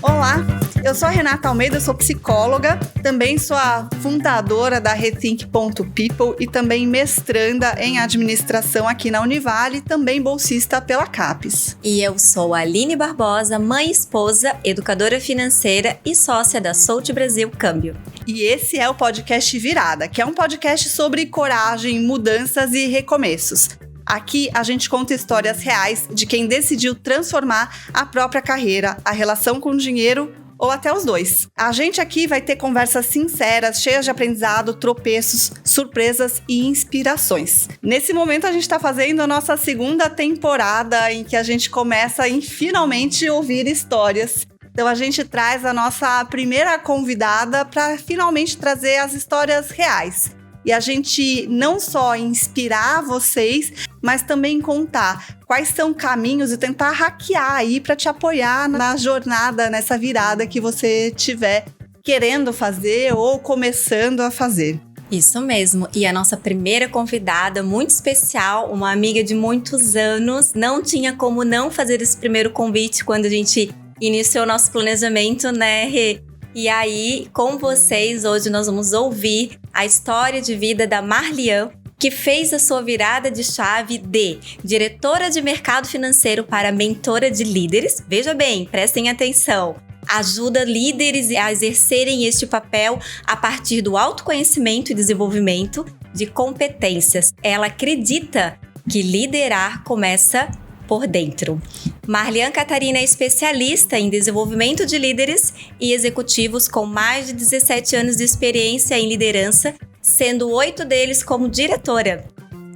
Olá, eu sou a Renata Almeida, sou psicóloga, também sou a fundadora da Rethink.People e também mestranda em administração aqui na Univale, também bolsista pela CAPES. E eu sou a Aline Barbosa, mãe e esposa, educadora financeira e sócia da Soult Brasil Câmbio. E esse é o podcast Virada, que é um podcast sobre coragem, mudanças e recomeços. Aqui a gente conta histórias reais de quem decidiu transformar a própria carreira, a relação com o dinheiro ou até os dois. A gente aqui vai ter conversas sinceras, cheias de aprendizado, tropeços, surpresas e inspirações. Nesse momento a gente está fazendo a nossa segunda temporada em que a gente começa a finalmente ouvir histórias. Então a gente traz a nossa primeira convidada para finalmente trazer as histórias reais. E a gente não só inspirar vocês, mas também contar quais são caminhos e tentar hackear aí para te apoiar na jornada, nessa virada que você tiver querendo fazer ou começando a fazer. Isso mesmo, e a nossa primeira convidada, muito especial, uma amiga de muitos anos, não tinha como não fazer esse primeiro convite quando a gente iniciou nosso planejamento, né, Rê? E aí, com vocês, hoje nós vamos ouvir a história de vida da Marlian, que fez a sua virada de chave de diretora de mercado financeiro para mentora de líderes. Veja bem, prestem atenção. Ajuda líderes a exercerem este papel a partir do autoconhecimento e desenvolvimento de competências. Ela acredita que liderar começa por dentro. Marlian Catarina é especialista em desenvolvimento de líderes e executivos com mais de 17 anos de experiência em liderança, sendo 8 deles como diretora.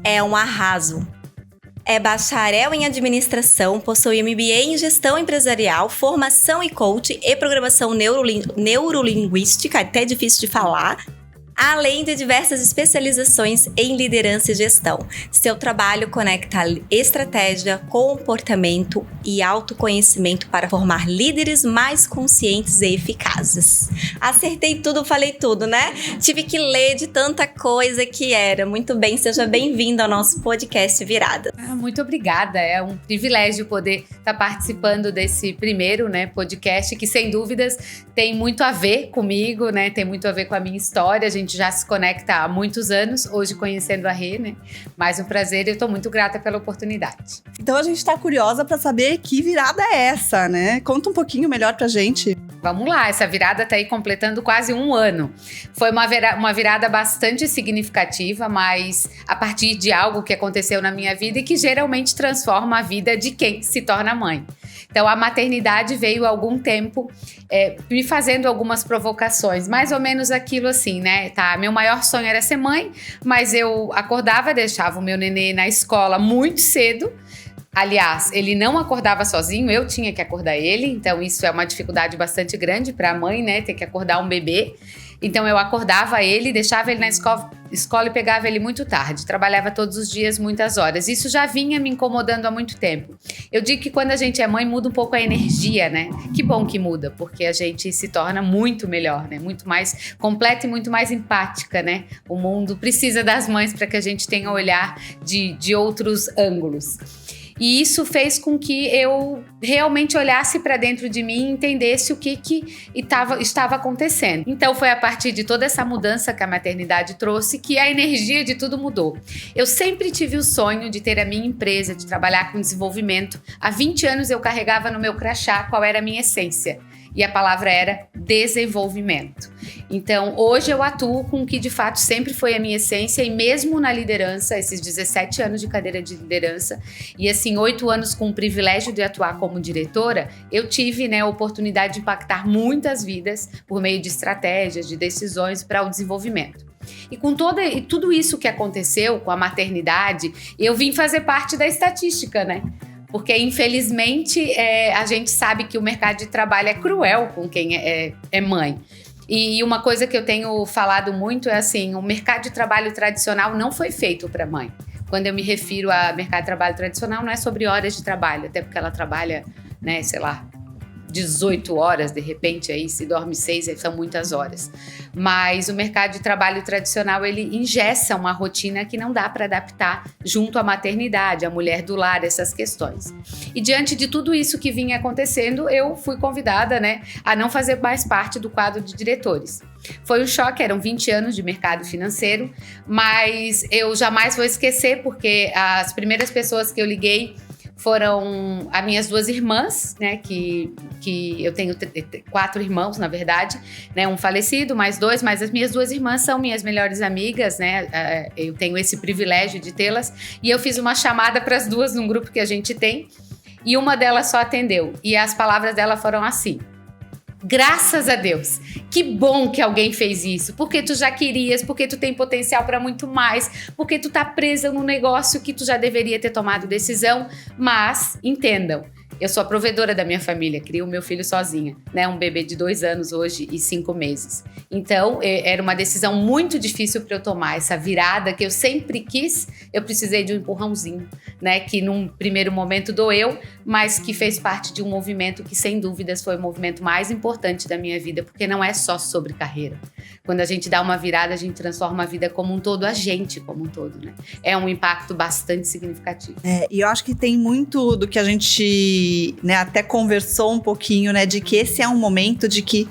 É um arraso. É bacharel em administração, possui MBA em gestão empresarial, formação em coach e programação neurolinguística, até difícil de falar, além de diversas especializações em liderança e gestão. Seu trabalho conecta estratégia, comportamento e autoconhecimento para formar líderes mais conscientes e eficazes. Acertei tudo, falei tudo, né? Tive que ler de tanta coisa que era. Muito bem, seja bem-vindo ao nosso podcast Virada. Muito obrigada, é um privilégio poder estar participando desse primeiro, né, podcast que, sem dúvidas, tem muito a ver comigo, né? Tem muito a ver com a minha história. A gente já se conecta há muitos anos, hoje conhecendo a Rê, né? Mais um prazer e eu estou muito grata pela oportunidade. Então a gente está curiosa para saber que virada é essa, né? Conta um pouquinho melhor pra gente. Vamos lá, essa virada está aí completando quase um ano. Foi uma virada bastante significativa, mas a partir de algo que aconteceu na minha vida e que geralmente transforma a vida de quem se torna mãe. Então, a maternidade veio há algum tempo me fazendo algumas provocações, mais ou menos aquilo assim, né? Tá, meu maior sonho era ser mãe, mas eu acordava, deixava o meu nenê na escola muito cedo. Aliás, ele não acordava sozinho, eu tinha que acordar ele, então isso é uma dificuldade bastante grande para a mãe, né? Ter que acordar um bebê. Então eu acordava ele, deixava ele na escola e pegava ele muito tarde. Trabalhava todos os dias, muitas horas. Isso já vinha me incomodando há muito tempo. Eu digo que quando a gente é mãe, muda um pouco a energia, né? Que bom que muda, porque a gente se torna muito melhor, né? Muito mais completa e muito mais empática, né? O mundo precisa das mães para que a gente tenha olhar de outros ângulos. E isso fez com que eu realmente olhasse para dentro de mim e entendesse o que estava acontecendo. Então foi a partir de toda essa mudança que a maternidade trouxe que a energia de tudo mudou. Eu sempre tive o sonho de ter a minha empresa, de trabalhar com desenvolvimento. Há 20 anos eu carregava no meu crachá qual era a minha essência. E a palavra era desenvolvimento. Então, hoje eu atuo com o que de fato sempre foi a minha essência e mesmo na liderança, esses 17 anos de cadeira de liderança e assim 8 anos com o privilégio de atuar como diretora, eu tive, né, a oportunidade de impactar muitas vidas por meio de estratégias, de decisões para o desenvolvimento. E com tudo isso que aconteceu com a maternidade, eu vim fazer parte da estatística, né? Porque, infelizmente, a gente sabe que o mercado de trabalho é cruel com quem é mãe. E uma coisa que eu tenho falado muito é assim, o mercado de trabalho tradicional não foi feito para mãe. Quando eu me refiro a mercado de trabalho tradicional, não é sobre horas de trabalho, até porque ela trabalha, né, sei lá, 18 horas, de repente, aí se dorme 6, são muitas horas. Mas o mercado de trabalho tradicional, ele engessa uma rotina que não dá para adaptar junto à maternidade, à mulher do lar, essas questões. E diante de tudo isso que vinha acontecendo, eu fui convidada, né, a não fazer mais parte do quadro de diretores. Foi um choque, eram 20 anos de mercado financeiro, mas eu jamais vou esquecer, porque as primeiras pessoas que eu liguei foram as minhas 2 irmãs, né, que eu tenho 4 irmãos, na verdade, né, um falecido, mais 2, mas as minhas 2 irmãs são minhas melhores amigas, né, eu tenho esse privilégio de tê-las, e eu fiz uma chamada para as 2 num grupo que a gente tem, e uma delas só atendeu, e as palavras dela foram assim: graças a Deus, que bom que alguém fez isso, porque tu já querias, porque tu tem potencial para muito mais, porque tu tá presa num negócio que tu já deveria ter tomado decisão, mas entendam, eu sou a provedora da minha família, crio o meu filho sozinha, né? Um bebê de 2 anos hoje e 5 meses. Então, era uma decisão muito difícil para eu tomar, essa virada que eu sempre quis, eu precisei de um empurrãozinho, né? Que num primeiro momento doeu, mas que fez parte de um movimento que, sem dúvidas, foi o movimento mais importante da minha vida, porque não é só sobre carreira. Quando a gente dá uma virada, a gente transforma a vida como um todo, a gente como um todo, né? É um impacto bastante significativo. E eu acho que tem muito do que a gente, né, até conversou um pouquinho, né, de que esse é um momento de que,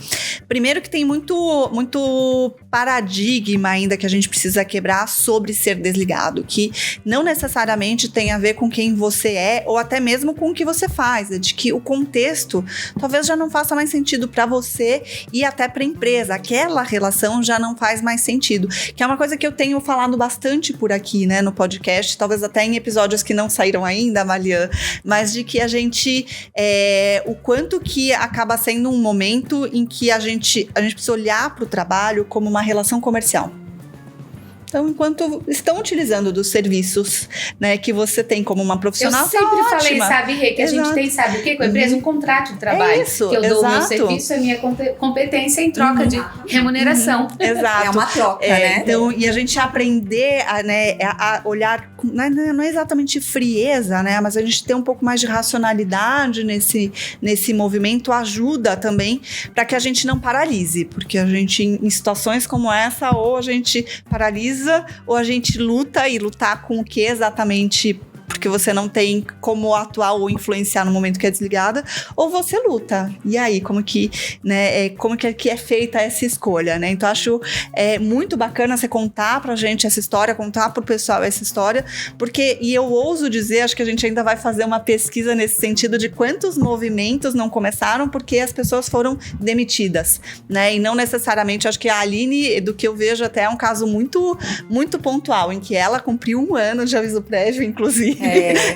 primeiro que tem muito paradigma ainda que a gente precisa quebrar sobre ser desligado, que não necessariamente tem a ver com quem você é ou até mesmo com o que você faz, é de que o contexto talvez já não faça mais sentido para você e até para a empresa, aquela relação já não faz mais sentido, que é uma coisa que eu tenho falado bastante por aqui, né, no podcast, talvez até em episódios que não saíram ainda, Malian, mas de que a gente, o quanto que acaba sendo um momento em que a gente precisa olhar para o trabalho como uma relação comercial. Então, enquanto estão utilizando dos serviços, né, que você tem como uma profissional, eu sempre falei, sabe, Rê, que Exato. A gente tem, sabe o quê? Com a empresa, um contrato de trabalho. Isso, que eu dou o meu serviço, a minha competência em troca de remuneração. Exato. É uma troca, né? Então, e a gente aprender a olhar, não é exatamente frieza, né, mas a gente ter um pouco mais de racionalidade nesse movimento ajuda também para que a gente não paralise, porque a gente, em situações como essa, ou a gente paralisa, ou a gente luta, e lutar com o que exatamente, porque você não tem como atuar ou influenciar no momento que é desligada, ou você luta. E aí, como que é feita essa escolha, né? Então, acho muito bacana você contar pra gente essa história, contar pro pessoal essa história, porque, e eu ouso dizer, acho que a gente ainda vai fazer uma pesquisa nesse sentido de quantos movimentos não começaram porque as pessoas foram demitidas, né? E não necessariamente, acho que a Aline, do que eu vejo, até é um caso muito, muito pontual, em que ela cumpriu 1 ano de aviso prévio, inclusive.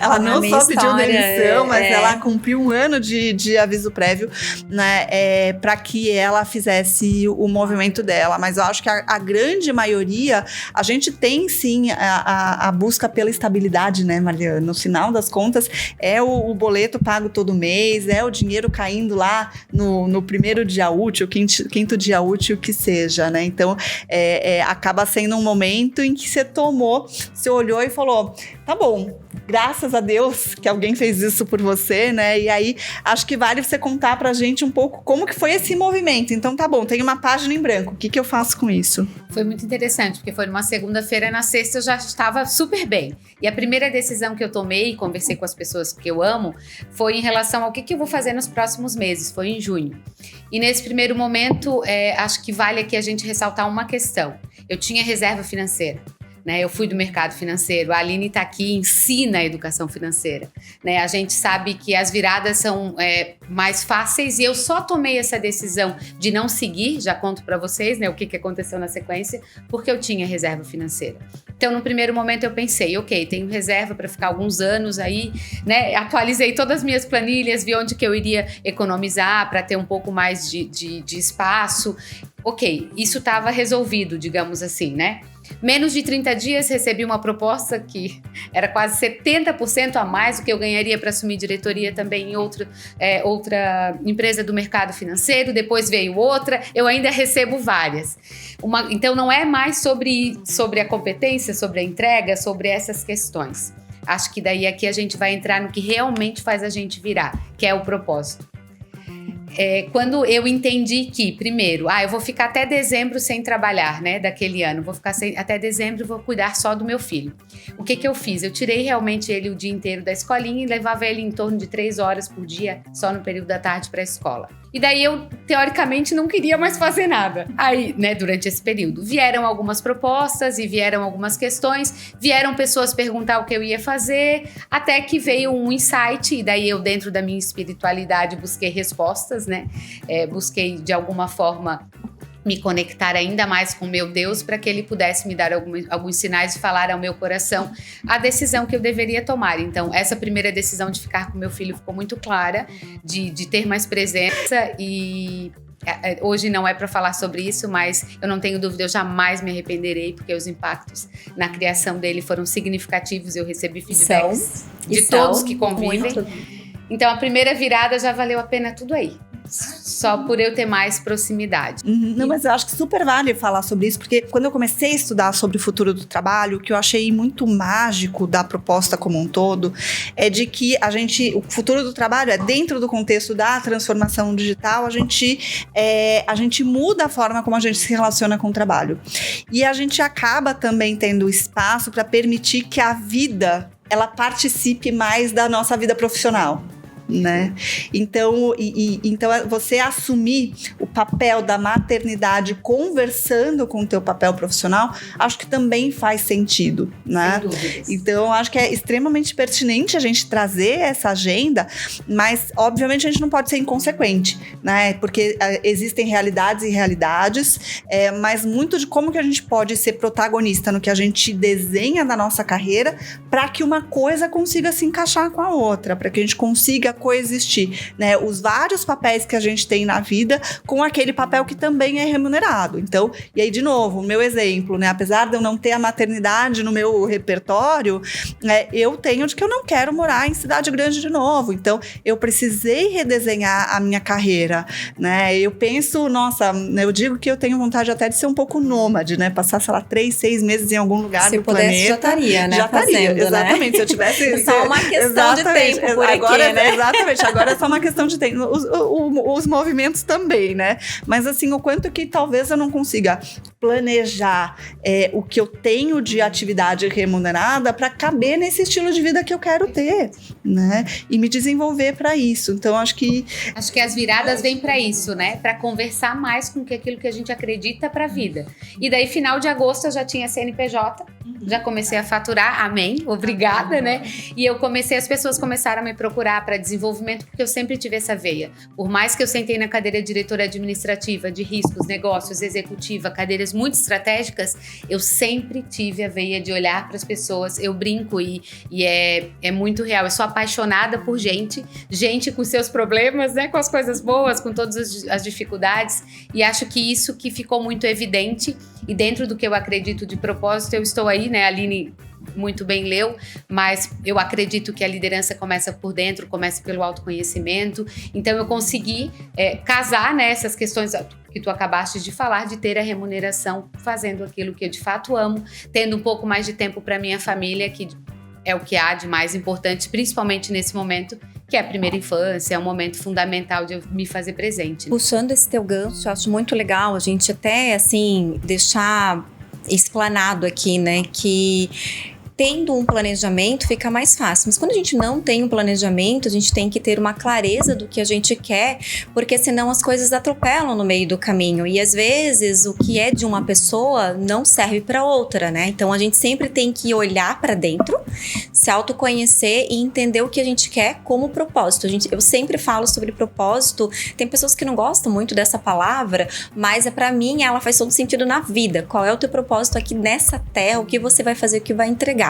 Ela não só pediu demissão, mas ela cumpriu 1 ano de aviso prévio, né, para que ela fizesse o movimento dela. Mas eu acho que a grande maioria, a gente tem sim a busca pela estabilidade, né, Mariana? No final das contas, é o boleto pago todo mês, é o dinheiro caindo lá no primeiro dia útil, quinto dia útil, que seja, né? Então, acaba sendo um momento em que você olhou e falou, tá bom, graças a Deus que alguém fez isso por você, né? E aí, acho que vale você contar pra gente um pouco como que foi esse movimento. Então, tá bom, tem uma página em branco, o que eu faço com isso? Foi muito interessante, porque foi numa segunda-feira, na sexta eu já estava super bem. E a primeira decisão que eu tomei, conversei com as pessoas que eu amo, foi em relação ao que eu vou fazer nos próximos meses, foi em junho. E nesse primeiro momento, acho que vale aqui a gente ressaltar uma questão. Eu tinha reserva financeira. Né, eu fui do mercado financeiro, a Aline está aqui e ensina a educação financeira. Né, a gente sabe que as viradas são mais fáceis e eu só tomei essa decisão de não seguir, já conto para vocês, né, o que aconteceu na sequência, porque eu tinha reserva financeira. Então, no primeiro momento eu pensei, ok, tenho reserva para ficar alguns anos aí, né, atualizei todas as minhas planilhas, vi onde que eu iria economizar para ter um pouco mais de espaço. Ok, isso estava resolvido, digamos assim, né? Menos de 30 dias recebi uma proposta que era quase 70% a mais do que eu ganharia para assumir diretoria também em outra empresa do mercado financeiro. Depois veio outra, eu ainda recebo várias. Então não é mais sobre a competência, sobre a entrega, sobre essas questões. Acho que daí aqui a gente vai entrar no que realmente faz a gente virar, que é o propósito. quando eu entendi que, primeiro, eu vou ficar até dezembro sem trabalhar, né, daquele ano, vou ficar até dezembro e vou cuidar só do meu filho. O que eu fiz? Eu tirei realmente ele o dia inteiro da escolinha e levava ele em torno de 3 horas por dia, só no período da tarde para a escola. E daí eu, teoricamente, não queria mais fazer nada. Aí, né, durante esse período, vieram algumas propostas e vieram algumas questões, vieram pessoas perguntar o que eu ia fazer, até que veio um insight, e daí eu, dentro da minha espiritualidade, busquei respostas, né? Busquei, de alguma forma, me conectar ainda mais com meu Deus para que ele pudesse me dar alguns sinais e falar ao meu coração a decisão que eu deveria tomar. Então, essa primeira decisão de ficar com meu filho ficou muito clara, de ter mais presença e... Hoje não é para falar sobre isso, mas eu não tenho dúvida, eu jamais me arrependerei, porque os impactos na criação dele foram significativos, eu recebi feedbacks de todos que convivem. Muito. Então, a primeira virada já valeu a pena tudo aí. Só por eu ter mais proximidade. Não, mas eu acho que super vale falar sobre isso, porque quando eu comecei a estudar sobre o futuro do trabalho, o que eu achei muito mágico da proposta como um todo é de que o futuro do trabalho é dentro do contexto da transformação digital, a gente muda a forma como a gente se relaciona com o trabalho. E a gente acaba também tendo espaço para permitir que a vida, ela participe mais da nossa vida profissional. Né? Então, então você assumir o papel da maternidade conversando com o teu papel profissional, acho que também faz sentido, né? Sem dúvidas. Então, acho que é extremamente pertinente a gente trazer essa agenda, mas obviamente a gente não pode ser inconsequente, né? Porque existem realidades e realidades, mas muito de como que a gente pode ser protagonista no que a gente desenha na nossa carreira para que uma coisa consiga se encaixar com a outra, para que a gente consiga coexistir, né? Os vários papéis que a gente tem na vida com aquele papel que também é remunerado. Então, e aí de novo, o meu exemplo, né? Apesar de eu não ter a maternidade no meu repertório, né? Eu tenho de que eu não quero morar em cidade grande de novo. Então, eu precisei redesenhar a minha carreira, né? Eu penso, nossa, eu digo que eu tenho vontade até de ser um pouco nômade, né? Passar, sei lá, 3, 6 meses em algum lugar do planeta. Se pudesse, já estaria, né? Já estaria, exatamente. Né? Se eu tivesse... Só uma questão de tempo por agora, aqui, né? Exatamente, agora é só uma questão de tempo. Os movimentos também, né? Mas assim, o quanto que talvez eu não consiga planejar o que eu tenho de atividade remunerada para caber nesse estilo de vida que eu quero ter, né? E me desenvolver para isso. Então, acho que as viradas vêm para isso, né? Para conversar mais com aquilo que a gente acredita para a vida. E daí, final de agosto, eu já tinha CNPJ, já comecei a faturar, amém, obrigada, né? E as pessoas começaram a me procurar para desenvolvimento, porque eu sempre tive essa veia. Por mais que eu sentei na cadeira de diretora administrativa, de riscos, negócios, executiva, cadeiras muito estratégicas, eu sempre tive a veia de olhar para as pessoas. Eu brinco e é muito real. Eu sou apaixonada por gente com seus problemas, né? Com as coisas boas, com todas as dificuldades. E acho que isso que ficou muito evidente. E dentro do que eu acredito de propósito, eu estou aí, né? A Aline muito bem leu, mas eu acredito que a liderança começa por dentro, começa pelo autoconhecimento. Então eu consegui casar, né, essas questões que tu acabaste de falar, de ter a remuneração fazendo aquilo que eu de fato amo, tendo um pouco mais de tempo para minha família, que é o que há de mais importante, principalmente nesse momento, que é a primeira infância, é um momento fundamental de eu me fazer presente. Puxando esse teu gancho, eu acho muito legal a gente até, assim, deixar explanado aqui, né, que tendo um planejamento fica mais fácil, mas quando a gente não tem um planejamento, a gente tem que ter uma clareza do que a gente quer, porque senão as coisas atropelam no meio do caminho, e às vezes o que é de uma pessoa não serve para outra, né? Então a gente sempre tem que olhar para dentro, se autoconhecer e entender o que a gente quer como propósito. Eu sempre falo sobre propósito, tem pessoas que não gostam muito dessa palavra, mas para mim ela faz todo sentido na vida. Qual é o teu propósito aqui nessa terra, o que você vai fazer, o que vai entregar?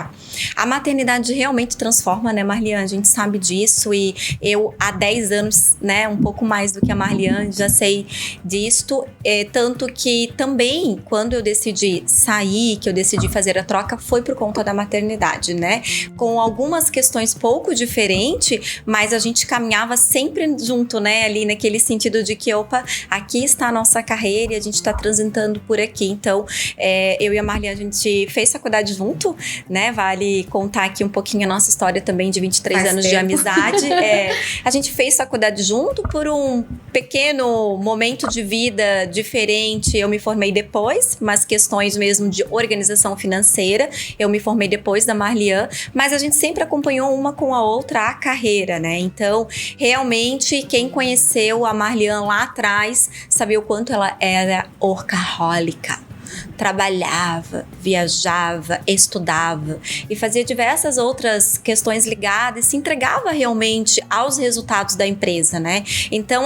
A maternidade realmente transforma, né, Marliane? A gente sabe disso, e eu há 10 anos, né, um pouco mais do que a Marliane, já sei disto, tanto que também quando eu decidi sair, que eu decidi fazer a troca, foi por conta da maternidade, né? Com algumas questões pouco diferentes, mas a gente caminhava sempre junto, né, ali naquele sentido de que, opa, aqui está a nossa carreira e a gente está transitando por aqui. Então, eu e a Marliane, a gente fez faculdade junto, né? Vale contar aqui um pouquinho a nossa história também de 23 anos de amizade. A gente fez faculdade junto por um pequeno momento de vida diferente, eu me formei depois, mas questões mesmo de organização financeira, eu me formei depois da Marlian, mas a gente sempre acompanhou uma com a outra a carreira, né? Então, realmente, quem conheceu a Marlian lá atrás, sabia o quanto ela era workaholica. Trabalhava, viajava, estudava e fazia diversas outras questões ligadas e se entregava realmente aos resultados da empresa, né? Então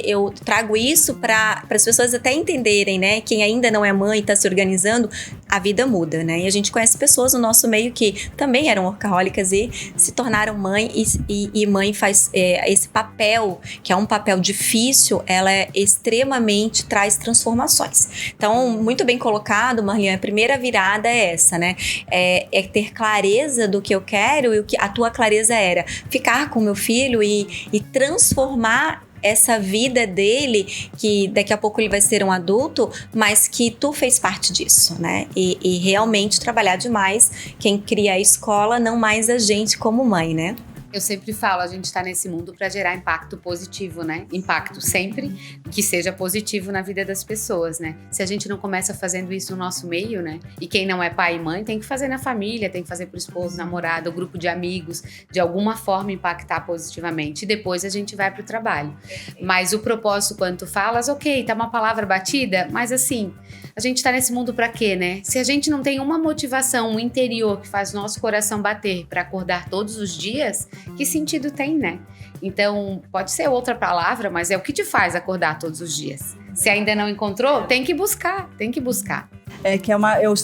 eu trago isso para as pessoas até entenderem, né? Quem ainda não é mãe e está se organizando, a vida muda, né? E a gente conhece pessoas no nosso meio que também eram workahólicas e se tornaram mãe e mãe faz esse papel, que é um papel difícil, ela extremamente traz transformações. Então, muito bem colocado, Marlian, a primeira virada é essa, né? É ter clareza do que eu quero, e o que a tua clareza era ficar com meu filho e transformar essa vida dele, que daqui a pouco ele vai ser um adulto, mas que tu fez parte disso, né? E realmente trabalhar demais. Quem cria a escola, não mais a gente como mãe, né? Eu sempre falo, a gente tá nesse mundo para gerar impacto positivo, né? Impacto sempre que seja positivo na vida das pessoas, né? Se a gente não começa fazendo isso no nosso meio, né? E quem não é pai e mãe tem que fazer na família, tem que fazer pro esposo, namorado, grupo de amigos, de alguma forma impactar positivamente. E depois a gente vai pro trabalho. Mas o propósito, quando tu falas, ok, tá uma palavra batida, mas assim, a gente tá nesse mundo pra quê, né? Se a gente não tem uma motivação, um interior que faz nosso coração bater pra acordar todos os dias, que sentido tem, né? Então, pode ser outra palavra, mas é o que te faz acordar todos os dias. Se ainda não encontrou, tem que buscar.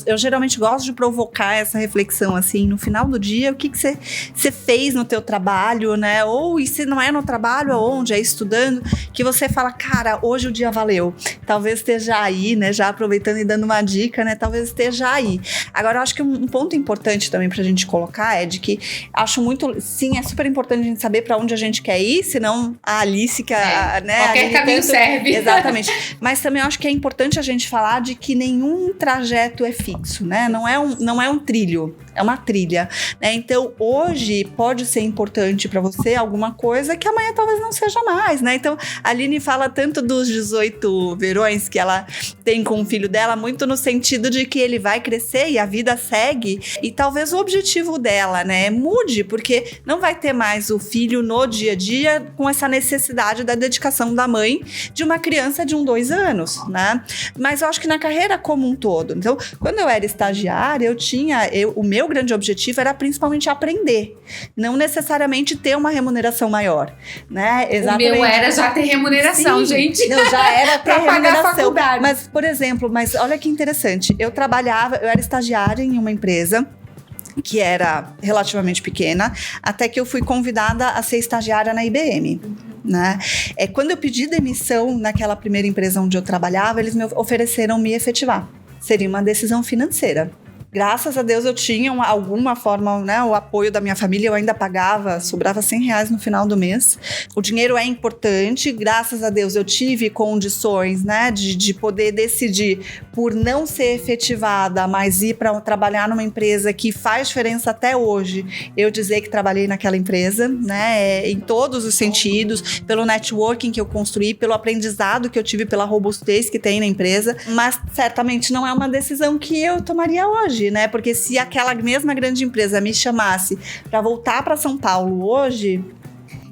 Eu geralmente gosto de provocar essa reflexão, assim, no final do dia, o que você fez no teu trabalho, né? Ou, e se não é no trabalho, aonde? É estudando, que você fala, cara, hoje o dia valeu. Talvez esteja aí, né? Já aproveitando e dando uma dica, né? Talvez esteja aí. Agora, eu acho que um ponto importante também pra gente colocar é de que sim, é super importante a gente saber pra onde a gente quer ir, senão a Alice, né? Qualquer caminho serve. Exatamente. Mas também eu acho que é importante a gente falar de que nenhum trajeto é fixo, né? Não é um trilho, é uma trilha, né? Então, hoje pode ser importante para você alguma coisa que amanhã talvez não seja mais, né? Então, a Aline fala tanto dos 18 verões que ela tem com o filho dela, muito no sentido de que ele vai crescer e a vida segue, e talvez o objetivo dela, né, mude, porque não vai ter mais o filho no dia a dia com essa necessidade da dedicação da mãe de uma criança de 2 anos, né? Mas eu acho que na carreira como um todo. Então, quando eu era estagiária, o meu grande objetivo era principalmente aprender, não necessariamente ter uma remuneração maior, né? Exatamente. O meu era já ter remuneração, sim, gente. Não, já era ter remuneração. Pagar a faculdade. Mas, por exemplo, olha que interessante, eu era estagiária em uma empresa que era relativamente pequena, até que eu fui convidada a ser estagiária na IBM. Né? Quando eu pedi demissão naquela primeira empresa onde eu trabalhava, eles me ofereceram me efetivar. Seria uma decisão financeira. Graças a Deus eu tinha alguma forma, né, o apoio da minha família, eu ainda pagava, sobrava R$100 no final do mês. O dinheiro é importante, graças a Deus eu tive condições, né, de poder decidir por não ser efetivada, mas ir para trabalhar numa empresa que faz diferença até hoje. Eu dizer que trabalhei naquela empresa, né, em todos os sentidos, pelo networking que eu construí, pelo aprendizado que eu tive, pela robustez que tem na empresa, mas certamente não é uma decisão que eu tomaria hoje. Né? Porque se aquela mesma grande empresa me chamasse para voltar para São Paulo hoje...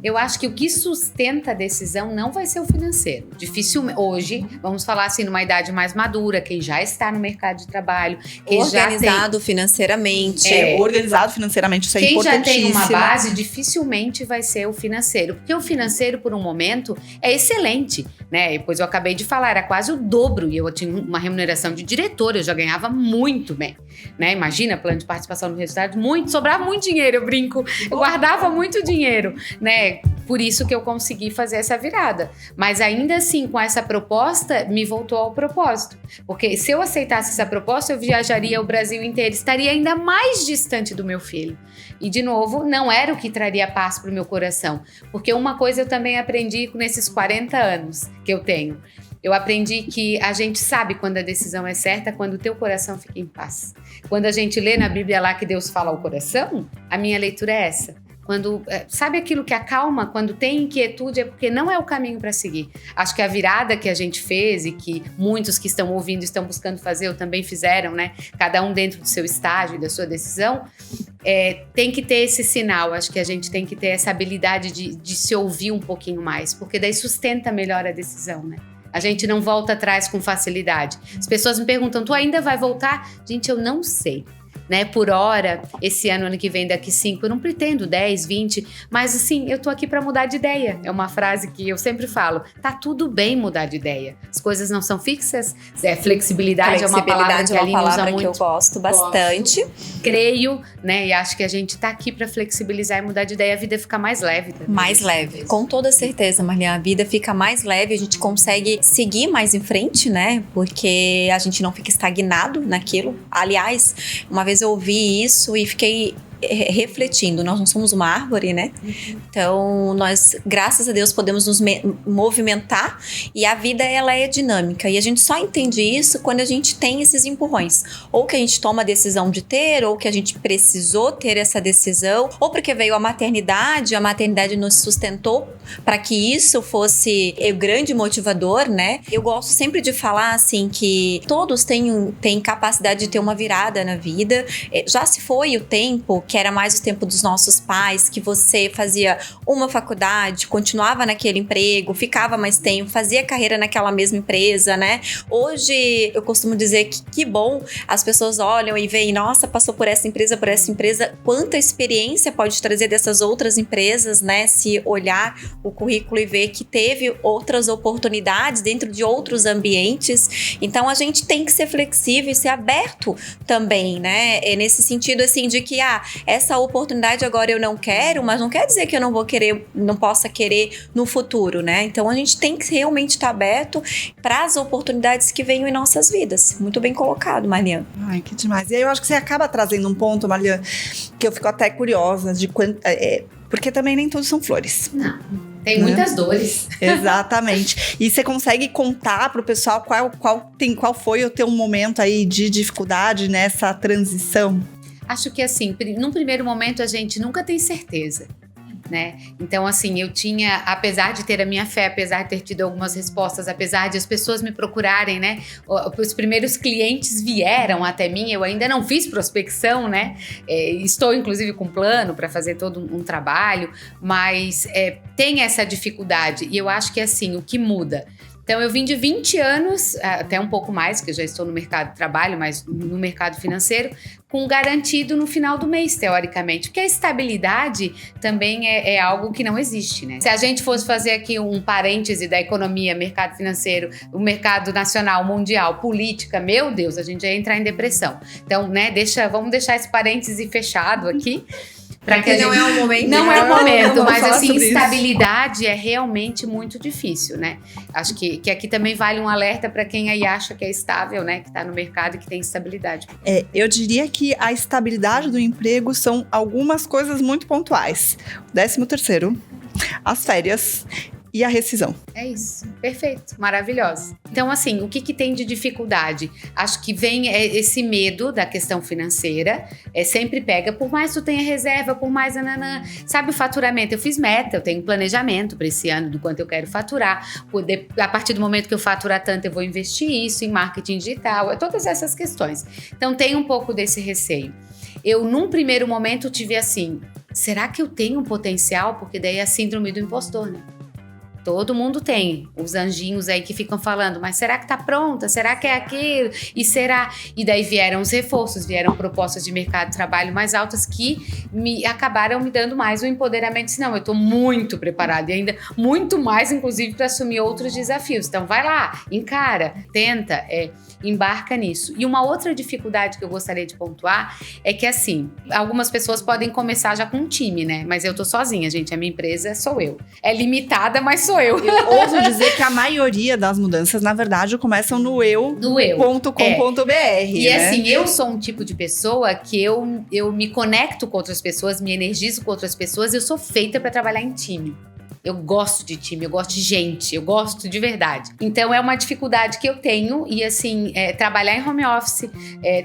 Eu acho que o que sustenta a decisão não vai ser o financeiro. Dificilmente, hoje, vamos falar assim, numa idade mais madura, quem já está no mercado de trabalho, quem organizado financeiramente. Organizado financeiramente, isso é quem importantíssimo. Quem já tem uma base, dificilmente vai ser o financeiro. Porque o financeiro, por um momento, é excelente, né? Depois eu acabei de falar, era quase o dobro. E eu tinha uma remuneração de diretor, eu já ganhava muito bem, né? Imagina, plano de participação no resultado, sobrava muito dinheiro, eu brinco. Eu guardava muito dinheiro, né? Por isso que eu consegui fazer essa virada. Mas ainda assim, com essa proposta, me voltou ao propósito. Porque se eu aceitasse essa proposta, eu viajaria o Brasil inteiro, estaria ainda mais distante do meu filho. E, de novo, não era o que traria paz para o meu coração. Porque uma coisa eu também aprendi nesses 40 anos que eu tenho. Eu aprendi que a gente sabe quando a decisão é certa, quando o teu coração fica em paz. Quando a gente lê na Bíblia lá que Deus fala ao coração, a minha leitura é essa. sabe aquilo que acalma? Quando tem inquietude é porque não é o caminho para seguir. Acho que a virada que a gente fez e que muitos que estão ouvindo estão buscando fazer, ou também fizeram, né? Cada um dentro do seu estágio e da sua decisão, tem que ter esse sinal. Acho que a gente tem que ter essa habilidade de se ouvir um pouquinho mais, porque daí sustenta melhor a decisão, né? A gente não volta atrás com facilidade. As pessoas me perguntam, tu ainda vai voltar? Gente, eu não sei. Né, por hora, esse ano que vem, daqui 5, eu não pretendo 10, 20, mas assim, eu tô aqui para mudar de ideia. É uma frase que eu sempre falo, tá tudo bem mudar de ideia. As coisas não são fixas, flexibilidade é uma palavra que a Aline usa muito. Que eu gosto bastante. Creio, né, e acho que a gente tá aqui para flexibilizar e mudar de ideia, a vida fica mais leve. Mais leve, com toda certeza, Marliana, a vida fica mais leve, a gente consegue seguir mais em frente, né, porque a gente não fica estagnado naquilo. Aliás, uma vez eu ouvi isso e fiquei refletindo, nós não somos uma árvore, né? Então, nós, graças a Deus, podemos nos movimentar e a vida, ela é dinâmica e a gente só entende isso quando a gente tem esses empurrões, ou que a gente toma a decisão de ter, ou que a gente precisou ter essa decisão, ou porque veio a maternidade nos sustentou para que isso fosse o grande motivador, né? Eu gosto sempre de falar, assim, que todos têm capacidade de ter uma virada na vida. Já se foi o tempo que era mais o tempo dos nossos pais, que você fazia uma faculdade, continuava naquele emprego, ficava mais tempo, fazia carreira naquela mesma empresa, né? Hoje, eu costumo dizer que bom, as pessoas olham e veem, nossa, passou por essa empresa, quanta experiência pode trazer dessas outras empresas, né? Se olhar o currículo e ver que teve outras oportunidades dentro de outros ambientes. Então, a gente tem que ser flexível e ser aberto também, né? Nesse sentido, assim, de que, essa oportunidade agora eu não quero, mas não quer dizer que eu não vou querer, não possa querer no futuro, né? Então a gente tem que realmente estar aberto para as oportunidades que venham em nossas vidas. Muito bem colocado, Marliana. Ai, que demais. E aí eu acho que você acaba trazendo um ponto, Marliana, que eu fico até curiosa de quanto. Porque também nem todos são flores. Não. Tem muitas dores. Exatamente. E você consegue contar pro pessoal qual foi o teu momento aí de dificuldade nessa transição? Acho que assim, num primeiro momento a gente nunca tem certeza, né? Então assim, eu tinha, apesar de ter a minha fé, apesar de ter tido algumas respostas, apesar de as pessoas me procurarem, né? Os primeiros clientes vieram até mim, eu ainda não fiz prospecção, né? Estou inclusive com plano para fazer todo um trabalho, mas tem essa dificuldade e eu acho que assim, o que muda? Então, eu vim de 20 anos, até um pouco mais, que eu já estou no mercado de trabalho, mas no mercado financeiro, com garantido no final do mês, teoricamente. Porque a estabilidade também é algo que não existe, né? Se a gente fosse fazer aqui um parêntese da economia, mercado financeiro, o mercado nacional, mundial, política, meu Deus, a gente ia entrar em depressão. Então, né, vamos deixar esse parêntese fechado aqui. Porque não é o momento. Não é o momento, mas assim, estabilidade é realmente muito difícil, né? Acho que aqui também vale um alerta para quem aí acha que é estável, né? Que tá no mercado e que tem estabilidade. Eu diria que a estabilidade do emprego são algumas coisas muito pontuais. O 13º, as férias e a rescisão. É isso, perfeito, maravilhoso. Então, assim, o que tem de dificuldade? Acho que vem esse medo da questão financeira, sempre pega, por mais que tu tenha reserva, por mais ananã. Sabe o faturamento? Eu fiz meta, eu tenho planejamento para esse ano do quanto eu quero faturar. A partir do momento que eu faturar tanto, eu vou investir isso em marketing digital, todas essas questões. Então, tem um pouco desse receio. Eu, num primeiro momento, tive assim, será que eu tenho um potencial? Porque daí é a síndrome do impostor, né? Todo mundo tem os anjinhos aí que ficam falando, mas será que tá pronta? Será que é aquilo? E será? E daí vieram os reforços, vieram propostas de mercado de trabalho mais altas que acabaram me dando mais o empoderamento. Não, eu tô muito preparada e ainda muito mais, inclusive, para assumir outros desafios. Então vai lá, encara, tenta, embarca nisso. E uma outra dificuldade que eu gostaria de pontuar é que, assim, algumas pessoas podem começar já com um time, né? Mas eu tô sozinha, gente. A minha empresa sou eu. É limitada, mas sou eu. Eu ouso dizer que a maioria das mudanças, na verdade, começam no eu.com.br. E assim, eu sou um tipo de pessoa que eu me conecto com outras pessoas, me energizo com outras pessoas, eu sou feita para trabalhar em time. Eu gosto de time, eu gosto de gente, eu gosto de verdade. Então é uma dificuldade que eu tenho e assim, trabalhar em home office,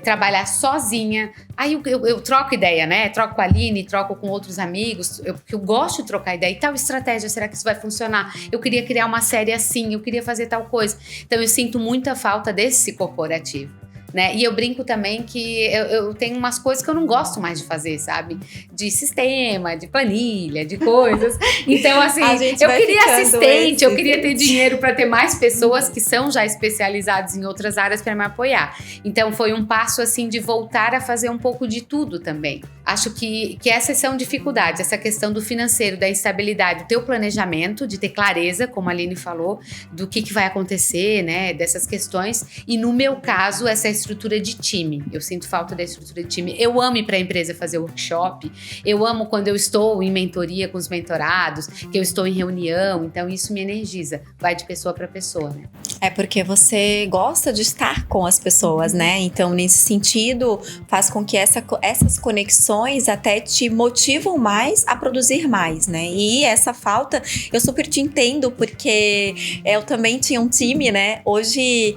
trabalhar sozinha. Aí eu troco ideia, né? Troco com a Aline, troco com outros amigos, porque eu gosto de trocar ideia. E tal estratégia, será que isso vai funcionar? Eu queria criar uma série assim, eu queria fazer tal coisa. Então eu sinto muita falta desse corporativo. Né? E eu brinco também que eu tenho umas coisas que eu não gosto mais de fazer, sabe? De sistema, de planilha, de coisas. Então, assim, eu queria assistente, eu queria ter dinheiro para ter mais pessoas que são já especializadas em outras áreas para me apoiar. Então, foi um passo, assim, de voltar a fazer um pouco de tudo também. Acho que essas são dificuldades, essa questão do financeiro, da instabilidade, do teu planejamento, de ter clareza, como a Aline falou, do que vai acontecer, né? Dessas questões. E no meu caso, essa estrutura de time. Eu sinto falta da estrutura de time. Eu amo ir para a empresa fazer workshop. Eu amo quando eu estou em mentoria com os mentorados, que eu estou em reunião. Então, isso me energiza. Vai de pessoa para pessoa, né? É porque você gosta de estar com as pessoas, né? Então, nesse sentido, faz com que essas conexões até te motivam mais a produzir mais, né? E essa falta, eu super te entendo, porque eu também tinha um time, né? Hoje,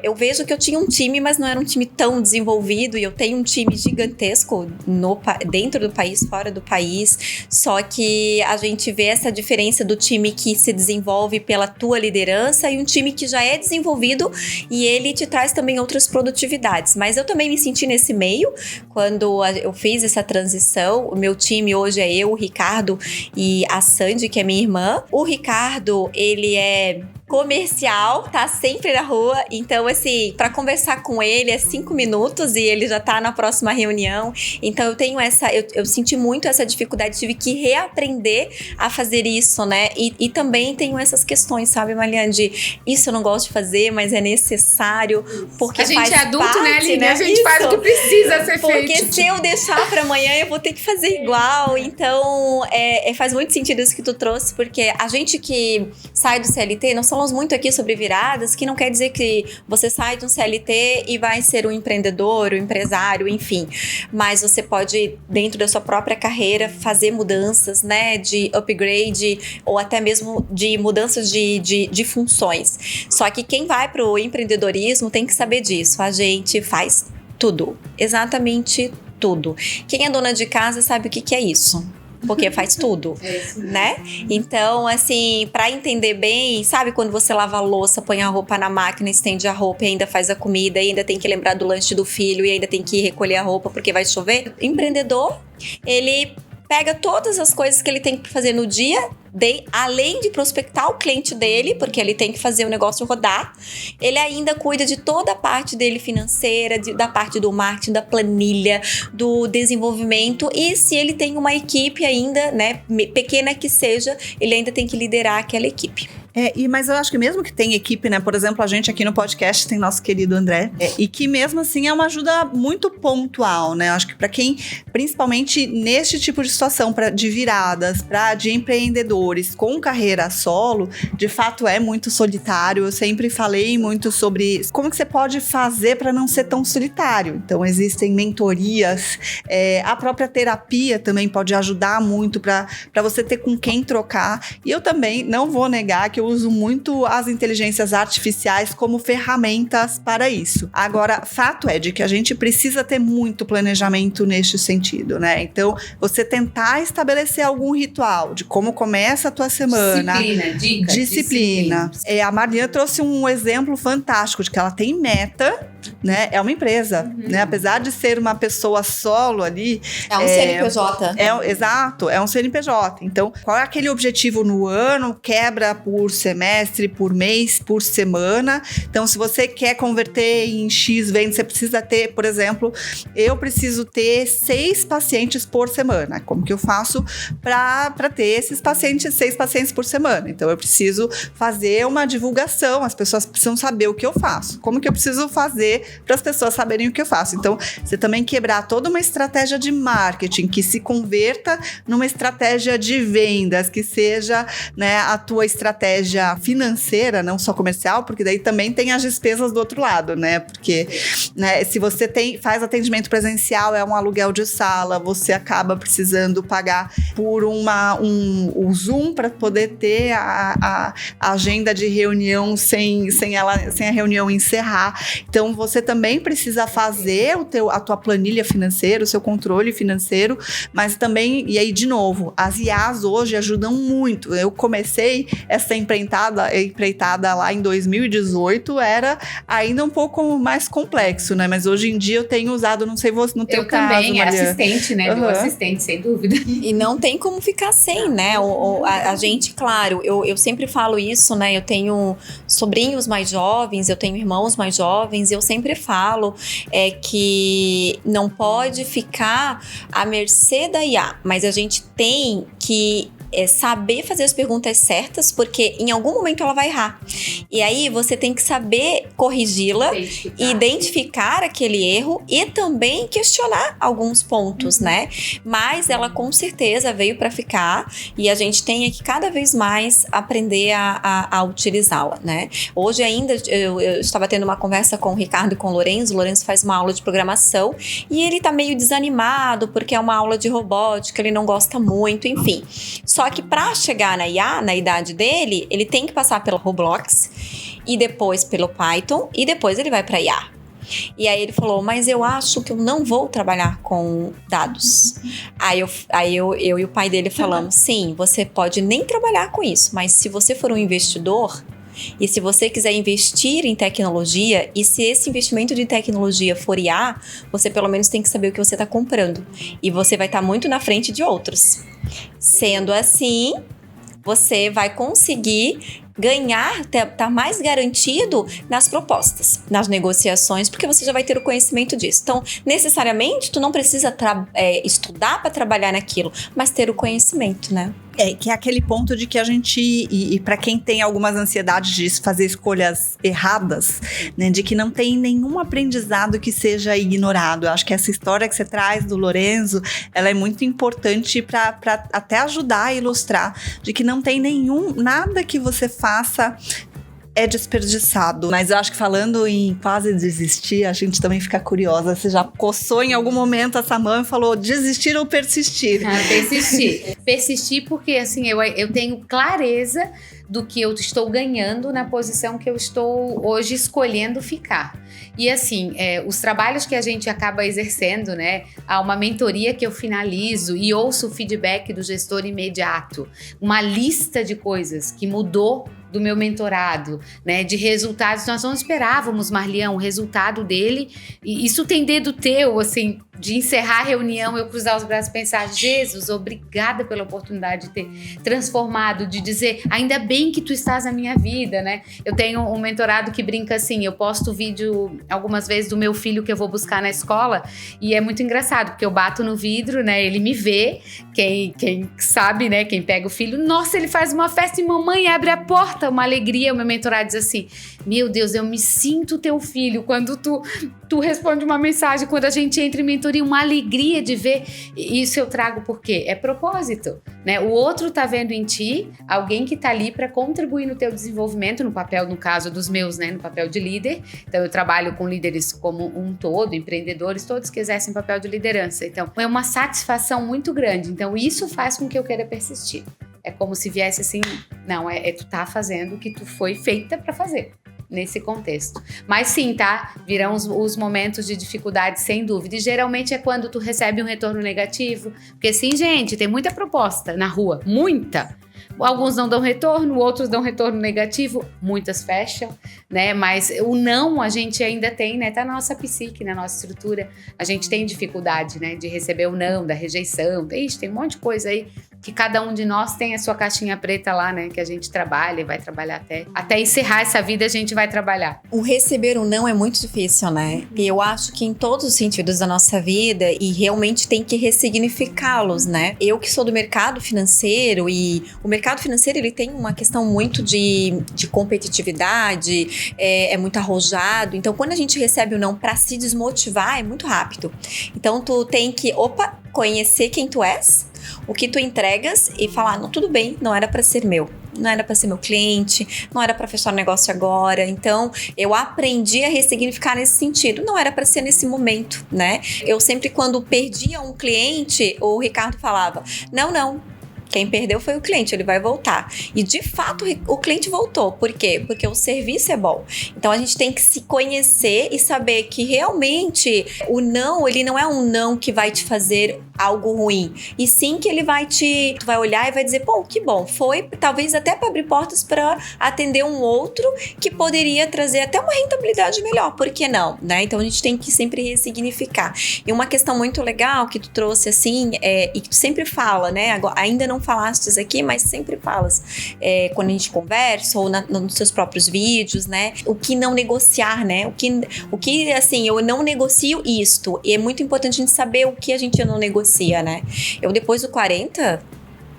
eu vejo que eu tinha um time, mas não era um time tão desenvolvido, e eu tenho um time gigantesco dentro do país, fora do país, só que a gente vê essa diferença do time que se desenvolve pela tua liderança e um time que já é desenvolvido e ele te traz também outras produtividades. Mas eu também me senti nesse meio, quando eu fiz essa transição. O meu time hoje é eu, o Ricardo e a Sandy, que é minha irmã. O Ricardo, ele é comercial, tá sempre na rua, então assim, pra conversar com ele é 5 minutos e ele já tá na próxima reunião. Então eu tenho eu senti muito essa dificuldade, tive que reaprender a fazer isso, né? E também tenho essas questões, sabe, Mariane, de isso eu não gosto de fazer, mas é necessário, porque a gente faz é adulto, parte, né, Aline? né? A gente Isso. faz o que precisa ser feito. Porque se eu deixar pra amanhã, eu vou ter que fazer igual. Então, faz muito sentido isso que tu trouxe, porque a gente que sai do CLT, nós falamos muito aqui sobre viradas, que não quer dizer que você sai de um CLT e vai ser um empreendedor, um empresário, enfim. Mas você pode, dentro da sua própria carreira, fazer mudanças, né, de upgrade ou até mesmo de mudanças de funções. Só que quem vai pro empreendedorismo tem que saber disso. A gente faz tudo, exatamente tudo. Quem é dona de casa sabe o que é isso. Porque faz tudo, né? Então, assim, pra entender bem, sabe quando você lava a louça, põe a roupa na máquina, estende a roupa e ainda faz a comida, e ainda tem que lembrar do lanche do filho, e ainda tem que recolher a roupa porque vai chover? O empreendedor, ele pega todas as coisas que ele tem que fazer no dia, além de prospectar o cliente dele, porque ele tem que fazer o negócio rodar, ele ainda cuida de toda a parte dele financeira, da parte do marketing, da planilha, do desenvolvimento, e se ele tem uma equipe ainda, né, pequena que seja, ele ainda tem que liderar aquela equipe. Mas eu acho que mesmo que tenha equipe, né? Por exemplo, a gente aqui no podcast tem nosso querido André. E que mesmo assim é uma ajuda muito pontual, né? Acho que para quem, principalmente neste tipo de situação, de viradas, de empreendedores com carreira solo, de fato é muito solitário. Eu sempre falei muito sobre como que você pode fazer para não ser tão solitário. Então existem mentorias, a própria terapia também pode ajudar muito para você ter com quem trocar. E eu também não vou negar que eu uso muito as inteligências artificiais como ferramentas para isso. Agora, fato é de que a gente precisa ter muito planejamento neste sentido, né? Então, você tentar estabelecer algum ritual de como começa a tua semana. Disciplina. A Mariana trouxe um exemplo fantástico de que ela tem meta, né? É uma empresa, né? Apesar de ser uma pessoa solo ali. É um CNPJ. Exato, é um CNPJ. Então, qual é aquele objetivo no ano? Quebra por semestre, por mês, por semana. Então, se você quer converter em X vendas, você precisa ter, por exemplo, eu preciso ter 6 pacientes por semana. Como que eu faço para ter esses 6 pacientes por semana? Então, eu preciso fazer uma divulgação, as pessoas precisam saber o que eu faço. Como que eu preciso fazer para as pessoas saberem o que eu faço? Então, você também quebrar toda uma estratégia de marketing que se converta numa estratégia de vendas, que seja, né, a tua estratégia estratégia financeira, não só comercial, porque daí também tem as despesas do outro lado, né? Porque, né, se você faz atendimento presencial, é um aluguel de sala, você acaba precisando pagar por o Zoom para poder ter a agenda de reunião sem a reunião encerrar. Então, você também precisa fazer a tua planilha financeira, o seu controle financeiro, mas também, e aí, de novo, as IAs hoje ajudam muito. Eu comecei essa empreitada lá em 2018, era ainda um pouco mais complexo, né? Mas hoje em dia eu tenho usado, não sei você, no teu caso, também, Mariana. assistente, né? Meu assistente, sem dúvida. E não tem como ficar sem, né? A gente, claro, eu sempre falo isso, né? Eu tenho sobrinhos mais jovens, eu tenho irmãos mais jovens, e eu sempre falo que não pode ficar à mercê da IA, mas a gente tem que saber fazer as perguntas certas, porque em algum momento ela vai errar. E aí você tem que saber corrigi-la, identificar aquele erro e também questionar alguns pontos, né? Mas ela com certeza veio para ficar e a gente tem que cada vez mais aprender a utilizá-la, né? Hoje ainda eu estava tendo uma conversa com o Ricardo e com o Lourenço. O Lourenço faz uma aula de programação e ele tá meio desanimado porque é uma aula de robótica, ele não gosta muito, enfim. Só que para chegar na IA, na idade dele, ele tem que passar pelo Roblox e depois pelo Python e depois ele vai para IA. E aí ele falou, mas eu acho que eu não vou trabalhar com dados. Aí eu e o pai dele falamos, sim, você pode nem trabalhar com isso, mas se você for um investidor e se você quiser investir em tecnologia, e se esse investimento de tecnologia for IA, você pelo menos tem que saber o que você está comprando. E você vai estar muito na frente de outros. Sendo assim, você vai conseguir ganhar, tá mais garantido nas propostas, nas negociações, porque você já vai ter o conhecimento disso. Então, necessariamente, tu não precisa estudar para trabalhar naquilo, mas ter o conhecimento, né? Que é aquele ponto de que a gente, e para quem tem algumas ansiedades de fazer escolhas erradas, né, de que não tem nenhum aprendizado que seja ignorado. Eu acho que essa história que você traz do Lourenço, ela é muito importante para até ajudar a ilustrar de que não tem nada que você faça é desperdiçado. Mas eu acho que falando em quase desistir, a gente também fica curiosa. Você já coçou em algum momento essa mão e falou desistir ou persistir? Persistir. Persistir porque, assim, eu tenho clareza do que eu estou ganhando na posição que eu estou hoje escolhendo ficar. E assim, os trabalhos que a gente acaba exercendo, né? Há uma mentoria que eu finalizo e ouço o feedback do gestor imediato. Uma lista de coisas que mudou do meu mentorado, né, de resultados. Nós não esperávamos, Marlião, o resultado dele, e isso tem dedo teu, assim, de encerrar a reunião, eu cruzar os braços e pensar, Jesus, obrigada pela oportunidade de ter transformado, de dizer, ainda bem que tu estás na minha vida, né? Eu tenho um mentorado que brinca assim, eu posto vídeo algumas vezes do meu filho que eu vou buscar na escola, e é muito engraçado, porque eu bato no vidro, né, ele me vê, quem sabe, né, quem pega o filho, nossa, ele faz uma festa e mamãe abre a porta, uma alegria. O meu mentorado diz assim, meu Deus, eu me sinto teu filho quando tu responde uma mensagem, quando a gente entra em mentoria, uma alegria de ver. Isso eu trago por quê? É propósito, né? O outro tá vendo em ti alguém que tá ali para contribuir no teu desenvolvimento, no papel, no caso dos meus, né, no papel de líder. Então eu trabalho com líderes como um todo, empreendedores, todos que exercem papel de liderança. Então é uma satisfação muito grande. Então isso faz com que eu queira persistir. É como se viesse assim, não, tu tá fazendo o que tu foi feita para fazer, nesse contexto. Mas sim, tá? Virão os momentos de dificuldade, sem dúvida. E geralmente é quando tu recebe um retorno negativo. Porque sim, gente, tem muita proposta na rua, muita. Alguns não dão retorno, outros dão retorno negativo, muitas fecham, né? Mas o não a gente ainda tem, né? Tá na nossa psique, na nossa estrutura. A gente tem dificuldade, né? De receber o não, da rejeição. Ixi, tem um monte de coisa aí que cada um de nós tem a sua caixinha preta lá, né? Que a gente trabalha e vai trabalhar até encerrar essa vida, a gente vai trabalhar. O receber o não é muito difícil, né? E eu acho que em todos os sentidos da nossa vida, e realmente tem que ressignificá-los, né? Eu que sou do mercado financeiro, e o mercado financeiro, ele tem uma questão muito de competitividade, é muito arrojado. Então, quando a gente recebe o não para se desmotivar, é muito rápido. Então, tu tem que, conhecer quem tu és, o que tu entregas e falar, não, tudo bem, não era para ser meu. Não era para ser meu cliente, não era para fechar o negócio agora. Então, eu aprendi a ressignificar nesse sentido. Não era para ser nesse momento, né? Eu sempre, quando perdia um cliente, o Ricardo falava, não, quem perdeu foi o cliente, ele vai voltar. E de fato o cliente voltou. Por quê? Porque o serviço é bom. Então a gente tem que se conhecer e saber que realmente o não, ele não é um não que vai te fazer algo ruim. E sim que ele vai tu vai olhar e vai dizer, pô, que bom. Foi talvez até para abrir portas para atender um outro que poderia trazer até uma rentabilidade melhor. Por que não? Né? Então a gente tem que sempre ressignificar. E uma questão muito legal que tu trouxe assim, e que tu sempre fala, né? Agora, ainda não falaste aqui, mas sempre falas quando a gente conversa ou nos seus próprios vídeos, né? O que não negociar, né? O que assim, eu não negocio isto. E é muito importante a gente saber o que a gente não negocia, né? Eu depois do 40...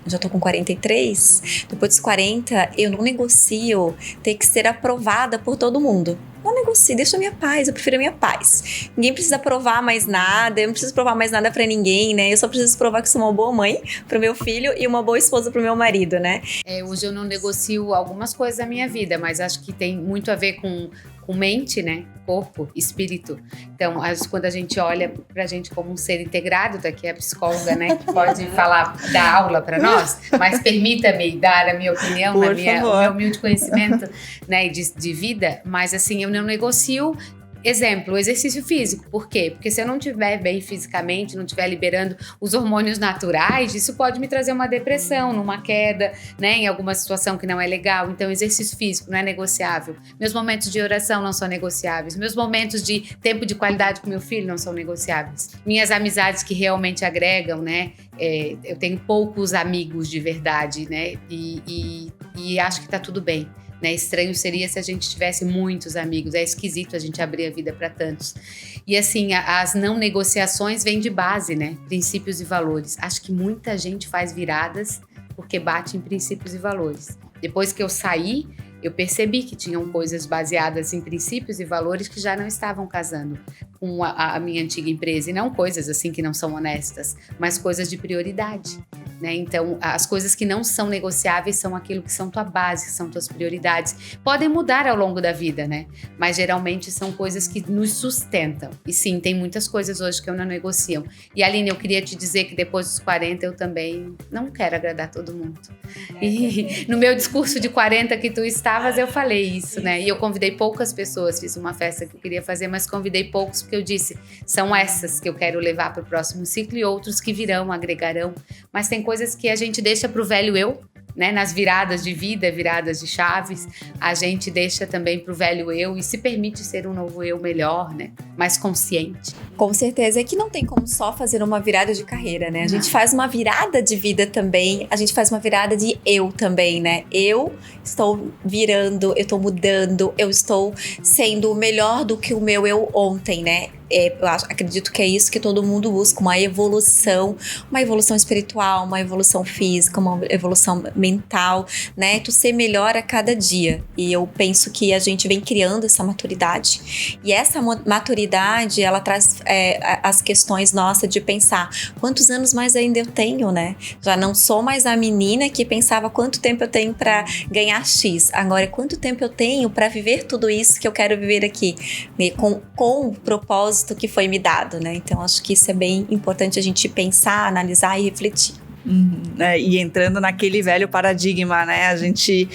já tô com 43, depois dos 40, eu não negocio ter que ser aprovada por todo mundo. Não negocio, deixa a minha paz, eu prefiro a minha paz. Ninguém precisa provar mais nada, eu não preciso provar mais nada pra ninguém, né? Eu só preciso provar que sou uma boa mãe pro meu filho e uma boa esposa pro meu marido, né? Hoje eu não negocio algumas coisas da minha vida, mas acho que tem muito a ver com mente, né? Corpo, espírito. Então, quando a gente olha pra gente como um ser integrado, daqui é a psicóloga, né? Que pode falar, dar aula pra nós, mas permita-me dar a minha opinião, o meu humilde conhecimento, né? De vida, mas assim, eu não negocio. Exemplo, exercício físico. Por quê? Porque se eu não estiver bem fisicamente, não estiver liberando os hormônios naturais, isso pode me trazer uma depressão, numa queda, né? Em alguma situação que não é legal. Então, exercício físico não é negociável. Meus momentos de oração não são negociáveis. Meus momentos de tempo de qualidade com meu filho não são negociáveis. Minhas amizades que realmente agregam, né? Eu tenho poucos amigos de verdade, né? E acho que tá tudo bem. Né? Estranho seria se a gente tivesse muitos amigos. É esquisito a gente abrir a vida para tantos. E assim, as não negociações vêm de base, né? Princípios e valores. Acho que muita gente faz viradas porque bate em princípios e valores. Depois que eu saí, eu percebi que tinham coisas baseadas em princípios e valores que já não estavam casando com a minha antiga empresa. E não coisas assim que não são honestas, mas coisas de prioridade. Né? Então, as coisas que não são negociáveis são aquilo que são tua base, são tuas prioridades. Podem mudar ao longo da vida, né? Mas geralmente são coisas que nos sustentam. E sim, tem muitas coisas hoje que eu não negocio. E Aline, eu queria te dizer que depois dos 40 eu também não quero agradar todo mundo. E no meu discurso de 40 que tu estavas, eu falei isso, né? E eu convidei poucas pessoas, fiz uma festa que eu queria fazer, mas convidei poucos porque eu disse, são essas que eu quero levar para o próximo ciclo e outros que virão, agregarão. Mas tem coisas que a gente deixa pro velho eu, né? Nas viradas de vida, viradas de chaves, a gente deixa também pro velho eu e se permite ser um novo eu melhor, né? Mais consciente. Com certeza, é que não tem como só fazer uma virada de carreira, né? A gente faz uma virada de vida também, a gente faz uma virada de eu também, né? Eu estou virando, eu estou mudando, eu estou sendo melhor do que o meu eu ontem, né? Eu acredito que é isso que todo mundo busca, uma evolução espiritual, uma evolução física, uma evolução mental, né? Tu ser melhor a cada dia. E eu penso que a gente vem criando essa maturidade. E essa maturidade, ela traz as questões nossas de pensar quantos anos mais ainda eu tenho, né? Já não sou mais a menina que pensava quanto tempo eu tenho para ganhar X. Agora, quanto tempo eu tenho para viver tudo isso que eu quero viver aqui, com o propósito que foi me dado, né? Então, acho que isso é bem importante a gente pensar, analisar e refletir. E entrando naquele velho paradigma, né? A gente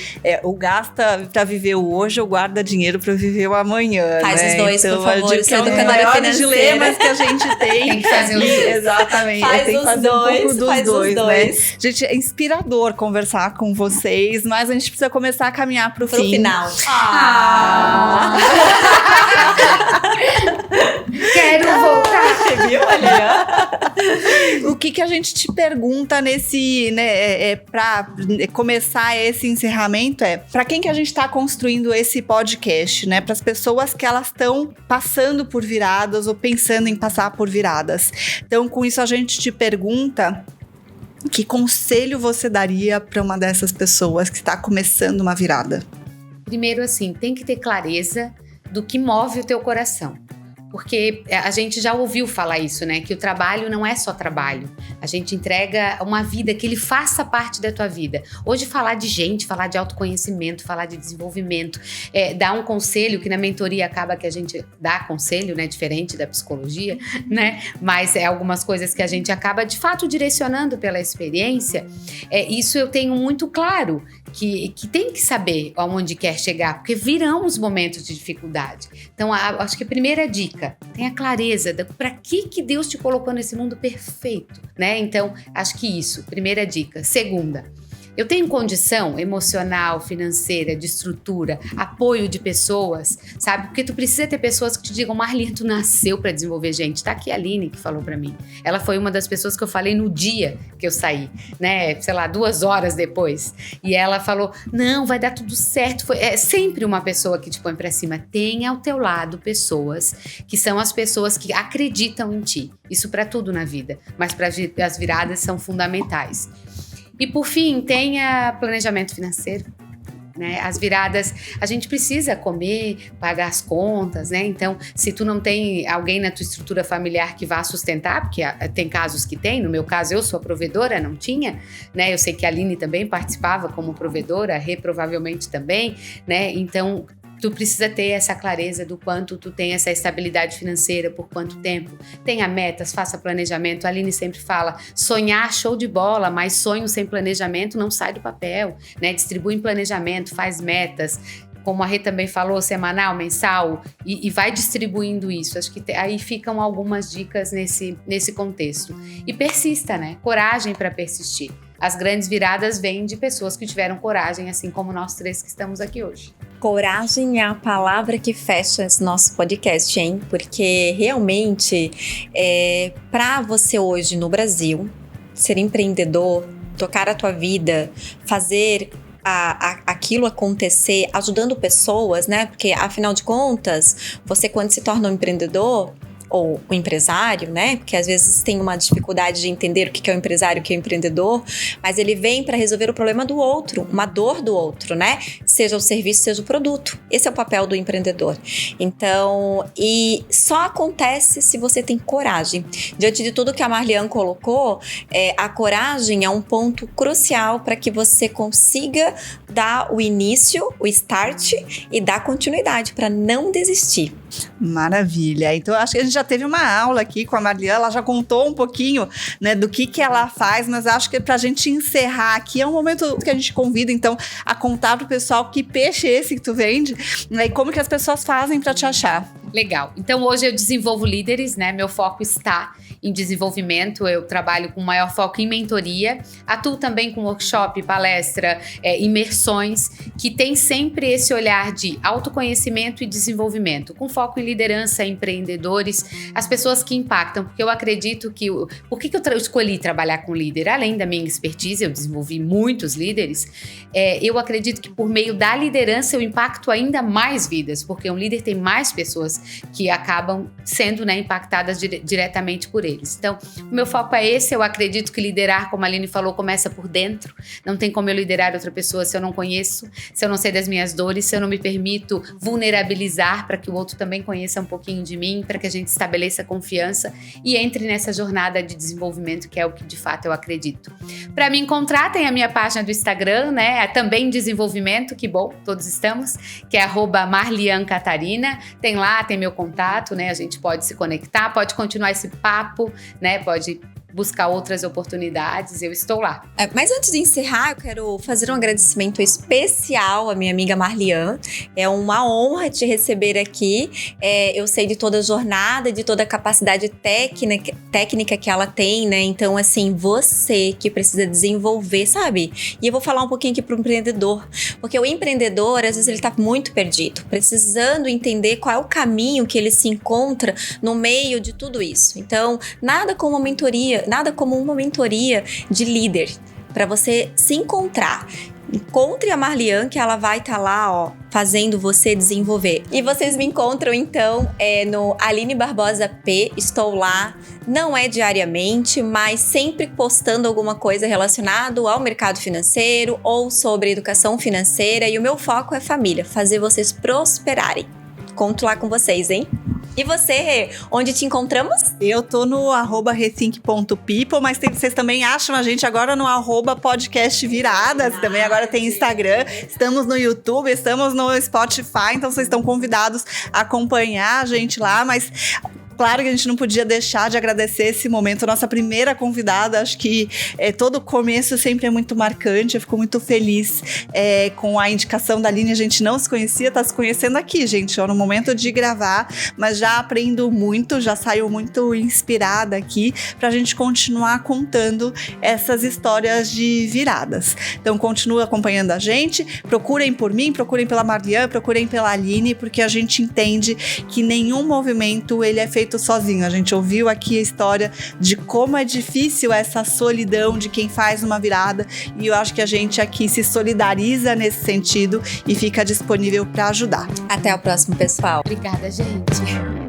ou gasta para viver o hoje ou guarda dinheiro para viver o amanhã. Faz né? os dois, então, por favor. Isso é um dos maiores dilemas que a gente tem. Tem que fazer os dois. Exatamente. Faz tem que fazer um pouco dos dois, né? Gente, é inspirador conversar com vocês, mas a gente precisa começar a caminhar pro fim. Final. Quero voltar. Você viu ali? O que a gente te pergunta nesse, né, para começar esse encerramento para quem que a gente está construindo esse podcast, né? Para as pessoas que elas estão passando por viradas ou pensando em passar por viradas. Então, com isso a gente te pergunta: que conselho você daria para uma dessas pessoas que está começando uma virada? Primeiro, assim, tem que ter clareza do que move o teu coração. porque a gente já ouviu falar isso, né? Que o trabalho não é só trabalho. A gente entrega uma vida que ele faça parte da tua vida. Hoje falar de gente, falar de autoconhecimento, falar de desenvolvimento, dar um conselho, que na mentoria acaba que a gente dá conselho, né? Diferente da psicologia, né? Mas algumas coisas que a gente acaba de fato direcionando pela experiência. Isso eu tenho muito claro, que tem que saber aonde quer chegar, porque virão os momentos de dificuldade. Então, acho que a primeira dica, tenha clareza para que Deus te colocou nesse mundo perfeito, né? Então, acho que isso, primeira dica. Segunda, eu tenho condição emocional, financeira, de estrutura, apoio de pessoas, sabe? Porque tu precisa ter pessoas que te digam, Marli, tu nasceu para desenvolver gente. Tá aqui a Aline que falou para mim. Ela foi uma das pessoas que eu falei no dia que eu saí, né? Sei lá, 2 horas depois. E ela falou, não, vai dar tudo certo. É sempre uma pessoa que te põe para cima. Tenha ao teu lado pessoas que são as pessoas que acreditam em ti. Isso para tudo na vida. Mas para as viradas são fundamentais. E por fim, tenha planejamento financeiro, né? As viradas, a gente precisa comer, pagar as contas, né? Então, se tu não tem alguém na tua estrutura familiar que vá sustentar, porque tem casos que tem, no meu caso eu sou a provedora, não tinha, né? Eu sei que a Aline também participava como provedora, a Rê provavelmente também, né? Então, tu precisa ter essa clareza do quanto tu tem essa estabilidade financeira, por quanto tempo. Tenha metas, faça planejamento. A Aline sempre fala, sonhar, show de bola, mas sonho sem planejamento não sai do papel, né? Distribui em planejamento, faz metas. Como a Rê também falou, semanal, mensal, e vai distribuindo isso. Acho que aí ficam algumas dicas nesse contexto. E persista, né? Coragem para persistir. As grandes viradas vêm de pessoas que tiveram coragem, assim como nós 3 que estamos aqui hoje. Coragem é a palavra que fecha esse nosso podcast, hein? Porque realmente, para você hoje no Brasil, ser empreendedor, tocar a tua vida, fazer aquilo acontecer, ajudando pessoas, né? Porque, afinal de contas, você quando se torna um empreendedor, ou o empresário, né? Porque às vezes tem uma dificuldade de entender o que é o empresário, o que é o empreendedor, mas ele vem para resolver o problema do outro, uma dor do outro, né? Seja o serviço, seja o produto. Esse é o papel do empreendedor. Então, e só acontece se você tem coragem. Diante de tudo que a Marlian colocou, a coragem é um ponto crucial para que você consiga dar o início, o start e dar continuidade para não desistir. Maravilha. Então, acho que a gente já teve uma aula aqui com a Marlian, ela já contou um pouquinho, né, do que ela faz, mas acho que pra gente encerrar aqui, é um momento que a gente convida, então, a contar pro pessoal que peixe é esse que tu vende, né, e como que as pessoas fazem pra te achar. Legal. Então, hoje eu desenvolvo líderes, né? Meu foco está em desenvolvimento. Eu trabalho com maior foco em mentoria. Atuo também com workshop, palestra, imersões, que tem sempre esse olhar de autoconhecimento e desenvolvimento, com foco em liderança, empreendedores, as pessoas que impactam, porque eu acredito que... Por que eu escolhi trabalhar com líder? Além da minha expertise, eu desenvolvi muitos líderes, eu acredito que por meio da liderança eu impacto ainda mais vidas, porque um líder tem mais pessoas que acabam sendo, né, impactadas diretamente por eles. Então, o meu foco é esse. Eu acredito que liderar, como a Aline falou, começa por dentro. Não tem como eu liderar outra pessoa se eu não conheço, se eu não sei das minhas dores, se eu não me permito vulnerabilizar para que o outro também conheça um pouquinho de mim, para que a gente estabeleça confiança e entre nessa jornada de desenvolvimento, que é o que de fato eu acredito. Para me encontrar, tem a minha página do Instagram, né? Também desenvolvimento, que bom, todos estamos, que é @marliancatarina. Tem lá, tem meu contato, né? A gente pode se conectar, pode continuar esse papo, né? Pode buscar outras oportunidades, eu estou lá. Mas antes de encerrar, eu quero fazer um agradecimento especial à minha amiga Marlian. É uma honra te receber aqui. Eu sei de toda a jornada, de toda a capacidade técnica que ela tem, né? Então, assim, você que precisa desenvolver, sabe? E eu vou falar um pouquinho aqui pro empreendedor, porque o empreendedor, às vezes, ele tá muito perdido, precisando entender qual é o caminho que ele se encontra no meio de tudo isso. Então, nada como uma mentoria de líder, para você se encontrar. Encontre a Marlian, que ela vai estar lá, ó, fazendo você desenvolver. E vocês me encontram, então, no Aline Barbosa P. Estou lá, não é diariamente, mas sempre postando alguma coisa relacionada ao mercado financeiro ou sobre educação financeira. E o meu foco é família, fazer vocês prosperarem. Conto lá com vocês, hein? E você, Rê, onde te encontramos? Eu tô no @rethink.people, mas vocês também acham a gente agora no @podcastviradas, também agora tem Instagram, estamos no YouTube, estamos no Spotify, então vocês estão convidados a acompanhar a gente lá, mas claro que a gente não podia deixar de agradecer esse momento. Nossa primeira convidada, acho que todo começo sempre é muito marcante. Eu fico muito feliz com a indicação da Aline. A gente não se conhecia, tá se conhecendo aqui, gente, no momento de gravar. Mas já aprendo muito, já saio muito inspirada aqui pra gente continuar contando essas histórias de viradas. Então, continua acompanhando a gente. Procurem por mim, procurem pela Marlian, procurem pela Aline, porque a gente entende que nenhum movimento ele é feito sozinho. A gente ouviu aqui a história de como é difícil essa solidão de quem faz uma virada, e eu acho que a gente aqui se solidariza nesse sentido e fica disponível para ajudar. Até o próximo, pessoal. Obrigada, gente.